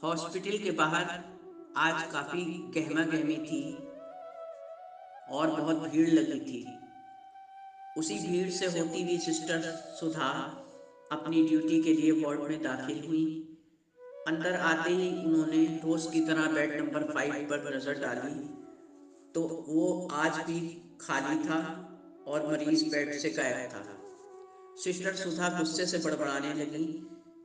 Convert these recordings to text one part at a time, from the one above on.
Hospital के बाहर आज काफी गहमा गहमी थी और बहुत भीड़ लगी थी। उसी भीड़ से होती हुई सिस्टर सुधा अपनी ड्यूटी के लिए वार्ड में दाखिल हुई। अंदर आते ही उन्होंने रोज की तरह बेड नंबर 5 पर नजर डाली तो वो आज भी खाली था और मरीज बेड से गायब था। सिस्टर सुधा गुस्से से बड़बड़ाने लगी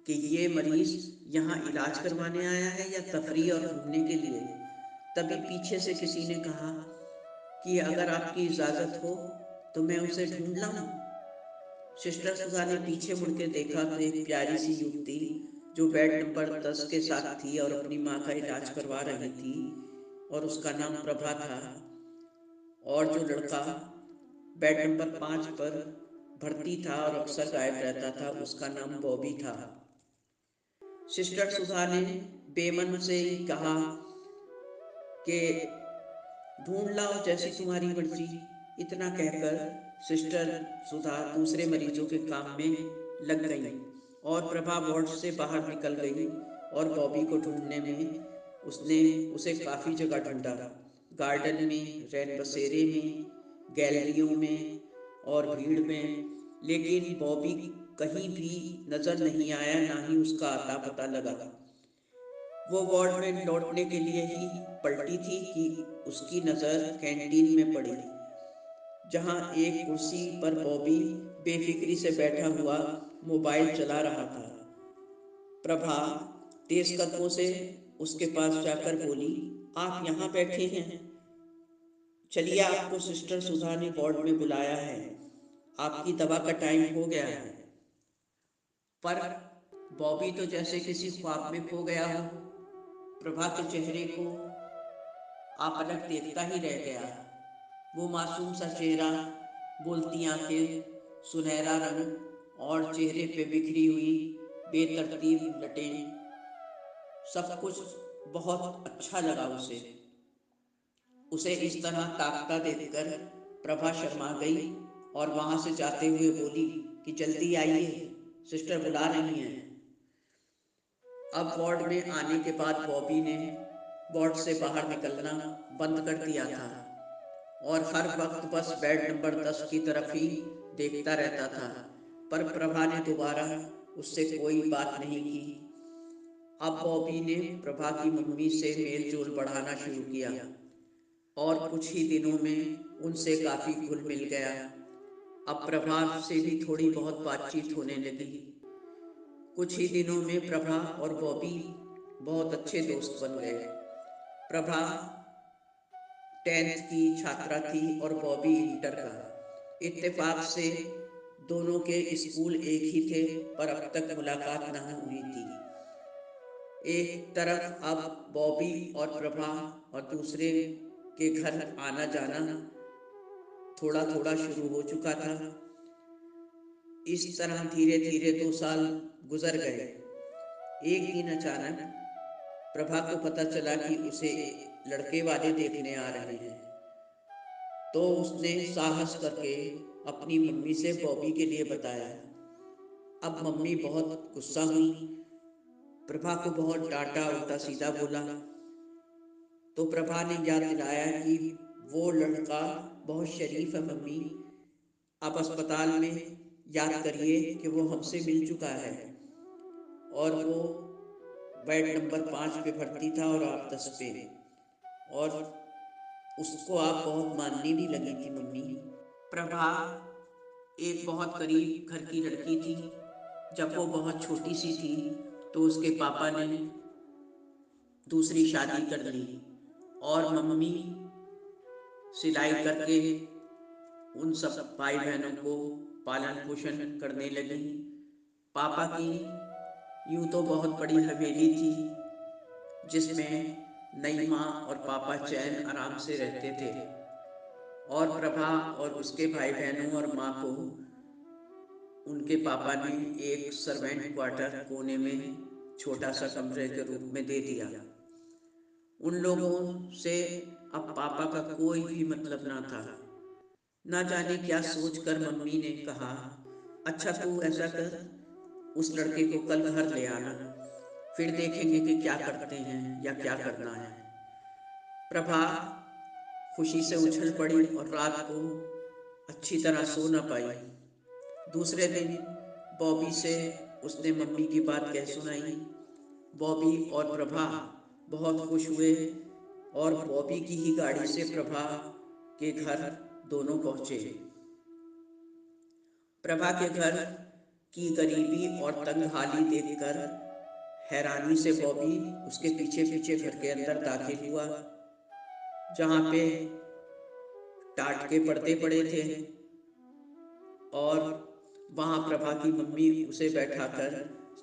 कि ये मरीज यहाँ इलाज करवाने आया है या तफरीह और घूमने के लिए। तभी पीछे से किसी ने कहा कि अगर आपकी इजाज़त हो तो मैं उसे ढूंढ लाऊं। सिस्टर सुधा ने पीछे मुड़ के देखा तो एक प्यारी सी युवती जो बेड नंबर 10 के साथ थी और अपनी माँ का इलाज करवा रही थी, और उसका नाम प्रभा था। और जो लड़का बेड नंबर 5 पर भर्ती था और अक्सर गायब रहता था, उसका नाम बॉबी था। सिस्टर सुधा ने बेमन से ही कहा कि ढूंढ लाओ जैसी तुम्हारी मर्जी। इतना कहकर सिस्टर सुधा दूसरे मरीजों के काम में लग गई और प्रभा वार्ड से बाहर निकल गई। और बॉबी को ढूंढने में उसने उसे काफ़ी जगह ढूंढा, गार्डन में, रैन बसेरे में, गैलरियों में और भीड़ में, लेकिन बॉबी कहीं भी नजर नहीं आया, ना ही उसका आता पता लगा। वो वार्ड में लौटने के लिए ही पलटी थी कि उसकी नज़र कैंटीन में पड़ी, जहां एक कुर्सी पर बॉबी बेफिक्री से बैठा हुआ मोबाइल चला रहा था। प्रभा तेज कदमों से उसके पास जाकर बोली, आप यहाँ बैठे हैं, चलिए आपको सिस्टर सुधा ने वार्ड में बुलाया है, आपकी दवा का टाइम हो गया है। पर बॉबी तो जैसे किसी ख्वाब में खो गया हो। प्रभा के चेहरे को आपलक देखता ही रह गया। वो मासूम सा चेहरा, बोलती आंखें, सुनहरा रंग और चेहरे पे बिखरी हुई बेतरतीब लटें, सब कुछ बहुत अच्छा लगा उसे। उसे इस तरह ताकता देखकर प्रभा शर्मा गई और वहां से जाते हुए बोली कि जल्दी आइए, सिस्टर बुला रही हैं। अब वार्ड में आने के बाद बॉबी ने वार्ड से बाहर निकलना बंद कर दिया था और हर वक्त बस बेड नंबर 10 की तरफ ही देखता रहता था। पर प्रभा ने दोबारा उससे कोई बात नहीं की। अब बॉबी ने प्रभा की मम्मी से मेल जोल बढ़ाना शुरू किया और कुछ ही दिनों में उनसे काफ़ी घुल मिल गया। अब प्रभा से भी थोड़ी बहुत बातचीत होने लगी। कुछ ही दिनों में प्रभा और बॉबी बहुत अच्छे दोस्त बन गए। प्रभा 10th की छात्रा थी और बॉबी इंटर का। इत्तेफाक से दोनों के स्कूल एक ही थे, पर अब तक मुलाकात न हुई थी। एक तरफ अब बॉबी और प्रभा और दूसरे के घर आना जाना थोड़ा थोड़ा शुरू हो चुका था। इस तरह धीरे धीरे 2 साल गुजर गए। एक दिन अचानक प्रभा को पता चला कि उसे लड़के वाले देखने आ रहे हैं, तो उसने साहस करके अपनी मम्मी से बॉबी के लिए बताया। अब मम्मी बहुत गुस्सा हुई, प्रभा को बहुत डांटा, उल्टा सीधा बोला। तो प्रभा ने याद दिलाया कि वो लड़का बहुत शरीफ है मम्मी, आप अस्पताल में याद करिए कि वो हमसे मिल चुका है और वो बेड नंबर 5 पे भर्ती था और आप 10 पे, और उसको आप बहुत मानने भी लगी थी मम्मी। प्रभा एक बहुत करीब घर की लड़की थी। जब वो बहुत छोटी सी थी तो उसके पापा ने दूसरी शादी कर ली और मम्मी सिलाई करके उन सब भाई बहनों को पालन पोषण करने लगी। पापा की यूं तो बहुत बड़ी हवेली थी, जिसमें नई माँ और पापा चैन आराम से रहते थे, और प्रभा और उसके भाई बहनों और माँ को उनके पापा ने एक सर्वेंट क्वार्टर कोने में छोटा सा कमरे के रूप में दे दिया। उन लोगों से अब पापा का कोई भी मतलब ना था। ना जाने क्या सोचकर मम्मी ने कहा, अच्छा तू ऐसा कर, उस लड़के को कल घर ले आना, फिर देखेंगे कि क्या करते हैं या क्या करना है। प्रभा खुशी से उछल पड़ी और रात को अच्छी तरह सो न पाई। दूसरे दिन बॉबी से उसने मम्मी की बात कह सुनाई। बॉबी और प्रभा बहुत खुश हुए और बॉबी की ही गाड़ी से प्रभा के घर दोनों पहुंचे। प्रभा के घर की गरीबी और तंगहाली देखकर हैरानी से बॉबी उसके पीछे पीछे घर के अंदर दाखिल हुआ, जहाँ पे टाट के पर्दे पड़े थे और वहाँ प्रभा की मम्मी उसे बैठाकर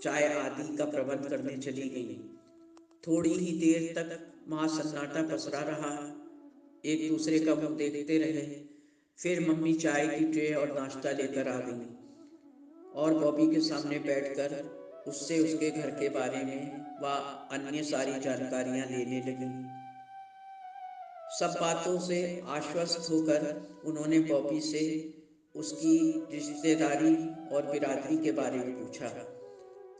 चाय आदि का प्रबंध करने चली गई। थोड़ी ही देर तक वहाँ सन्नाटा पसरा रहा। एक दूसरे का मुंह देखते रहे। फिर मम्मी चाय की ट्रे और नाश्ता लेकर आ गई और बॉबी के सामने बैठकर उससे उसके घर के बारे में व अन्य सारी जानकारियां लेने लगी। सब बातों से आश्वस्त होकर उन्होंने बॉबी से उसकी रिश्तेदारी और बिरादरी के बारे में पूछा।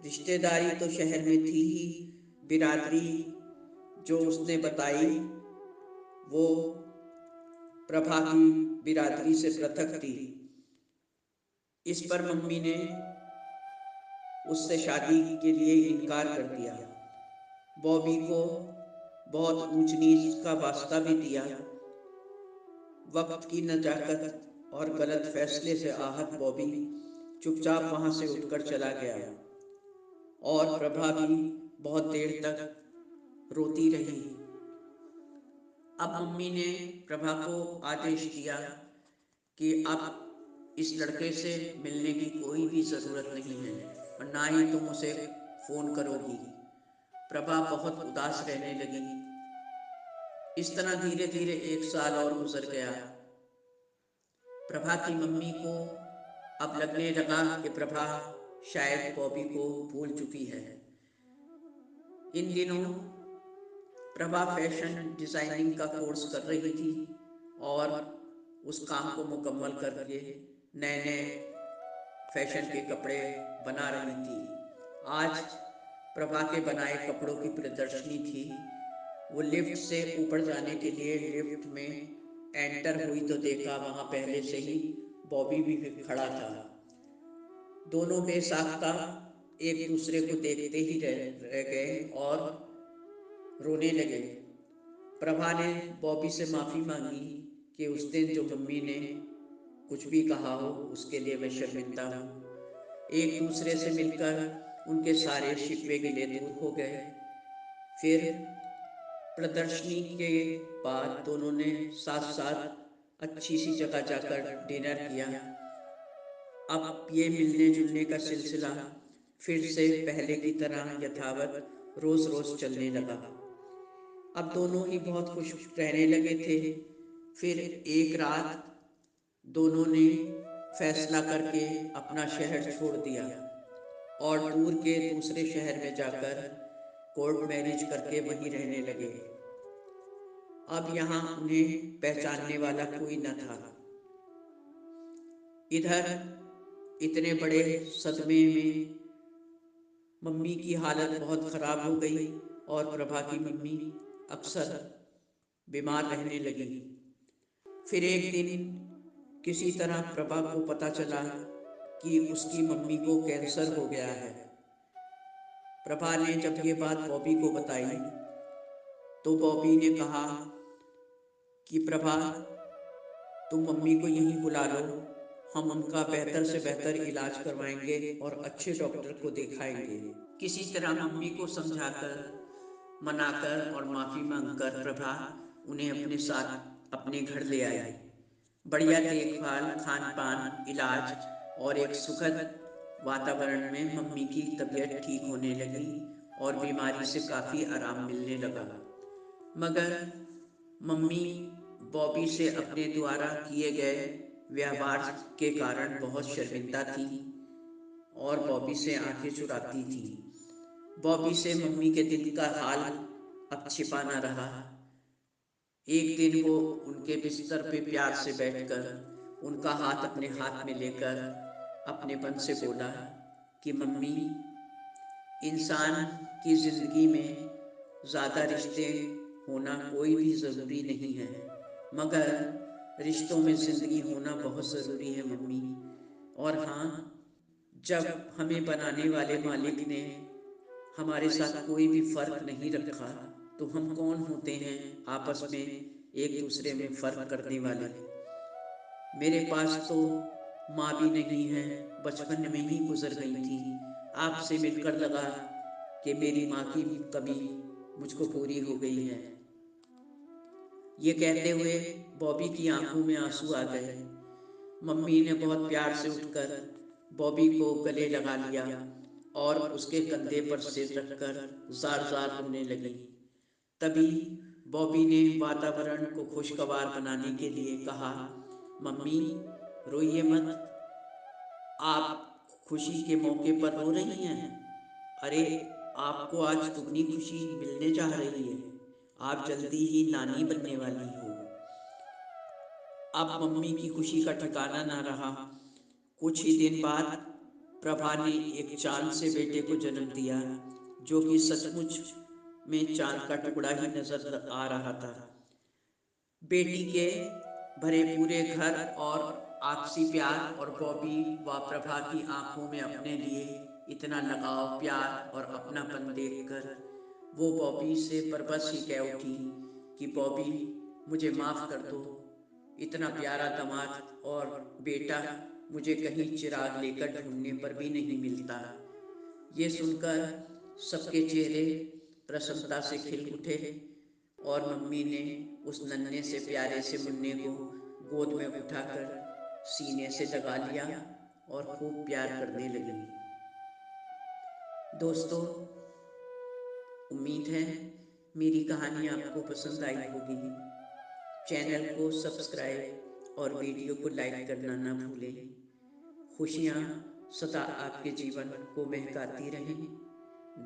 रिश्तेदारी तो शहर में थी ही, बिरादरी जो उसने बताई वो प्रभा की बिरादरी से पृथक थी। इस पर मम्मी ने उससे शादी के लिए इनकार कर दिया। बॉबी को बहुत ऊंच नीच का वास्ता भी दिया। वक्त की नजाकत और गलत फैसले से आहत बॉबी चुपचाप वहां से उठकर चला गया और प्रभा भी बहुत देर तक रोती रही। अब मम्मी ने प्रभा को आदेश दिया कि अब इस लड़के से मिलने की कोई भी ज़रूरत नहीं है और ना ही तुम उसे फ़ोन करोगी। प्रभा बहुत उदास रहने लगी। इस तरह धीरे धीरे 1 साल और गुजर गया। प्रभा की मम्मी को अब लगने लगा कि प्रभा शायद बॉबी को भूल चुकी है। इन दिनों प्रभा फैशन डिज़ाइनिंग का कोर्स कर रही थी और उस काम को मुकम्मल करके नए नए फैशन के कपड़े बना रही थी। आज प्रभा के बनाए कपड़ों की प्रदर्शनी थी। वो लिफ्ट से ऊपर जाने के लिए लिफ्ट में एंटर हुई तो देखा वहाँ पहले से ही बॉबी भी खड़ा था। दोनों बेसाख्ता एक दूसरे को देखते ही रह गए और रोने लगे। प्रभा ने बॉबी से माफ़ी मांगी कि उस दिन जो मम्मी ने कुछ भी कहा हो उसके लिए मैं शर्मिंदा हूँ। एक दूसरे से मिलकर उनके सारे शिकवे गिले दूर हो गए। फिर प्रदर्शनी के बाद दोनों ने साथ साथ अच्छी सी जगह जाकर डिनर किया। अब ये मिलने जुलने का सिलसिला फिर से पहले की तरह यथावत रोज़ रोज़ चलने लगा। अब दोनों ही बहुत खुश रहने लगे थे। फिर एक रात दोनों ने फैसला करके अपना शहर छोड़ दिया और दूर के दूसरे शहर में जाकर कोर्ट मैरिज करके वहीं रहने लगे। अब यहाँ उन्हें पहचानने वाला कोई न था। इधर इतने बड़े सदमे में मम्मी की हालत बहुत ख़राब हो गई और प्रभा की मम्मी अक्सर बीमार रहने लगी। फिर एक दिन किसी तरह प्रभा को पता चला कि उसकी मम्मी को कैंसर हो गया है। प्रभा ने जब ये बात बॉबी को बताई तो बॉबी ने कहा कि प्रभा तुम मम्मी को यहीं बुला लो, हम उनका बेहतर से बेहतर इलाज करवाएंगे और अच्छे डॉक्टर को दिखाएंगे। किसी तरह मम्मी को समझाकर, मनाकर और माफ़ी मांगकर प्रभा उन्हें अपने साथ अपने घर ले आई। बढ़िया देखभाल, खान पान, इलाज और एक सुखद वातावरण में मम्मी की तबीयत ठीक होने लगी और बीमारी से काफ़ी आराम मिलने लगा। मगर मम्मी बॉबी से अपने द्वारा किए गए व्यवहार के कारण बहुत शर्मिंदा थी और बॉबी से आंखें चुराती थी। बॉबी से मम्मी के दिल का हाल अब छिपा ना रहा। एक दिन वो उनके बिस्तर पे प्यार से बैठकर उनका हाथ अपने हाथ में लेकर अपनेपन से बोला कि मम्मी, इंसान कि ज़िंदगी में ज़्यादा रिश्ते होना कोई भी ज़रूरी नहीं है, मगर रिश्तों में ज़िंदगी होना बहुत ज़रूरी है मम्मी। और हाँ, जब हमें बनाने वाले मालिक ने हमारे साथ कोई भी फ़र्क नहीं रखा, तो हम कौन होते हैं आपस में एक दूसरे में फ़र्क करने वाले। मेरे पास तो माँ भी नहीं है, बचपन में ही गुजर गई थी। आपसे मिलकर लगा कि मेरी माँ की कमी मुझको पूरी हो गई है। ये कहते हुए बॉबी की आंखों में आंसू आ गए। मम्मी ने बहुत प्यार से उठकर बॉबी को गले लगा लिया और उसके कंधे पर सिर रखकर जार जार रोने लगी। तभी बॉबी ने वातावरण को खुशगवार बनाने के लिए कहा, मम्मी रोइए मत, आप खुशी के मौके पर रो रही हैं। अरे, आपको आज दुगनी खुशी मिलने जा रही है, आप जल्दी ही नानी बनने वाली हो। अब मम्मी की खुशी का ठिकाना ना रहा। कुछ ही दिन बाद प्रभा ने एक चांद से बेटे को जन्म दिया, जो कि सचमुच में चांद का टुकड़ा ही नजर आ रहा था। बेटी के भरे पूरे घर और आपसी प्यार और बॉबी व प्रभा की आंखों में अपने लिए इतना लगाव, प्यार और अपनापन देखकर वो बॉबी से बरबस ही कह उठी कि बॉबी, मुझे माफ़ कर दो। इतना प्यारा दामाद और बेटा मुझे कहीं चिराग लेकर ढूंढने पर भी नहीं मिलता। ये सुनकर सबके चेहरे प्रसन्नता से खिल उठे और मम्मी ने उस नन्हे से प्यारे से मुन्ने को गोद में उठाकर सीने से लगा लिया और खूब प्यार करने लगी। दोस्तों, उम्मीद है मेरी कहानी आपको पसंद आई होगी। चैनल को सब्सक्राइब और वीडियो को लाइक करना ना भूलें। खुशियाँ सदा आपके जीवन को महकाती रहें।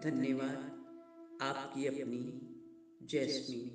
धन्यवाद। आपकी अपनी जैस्मीन।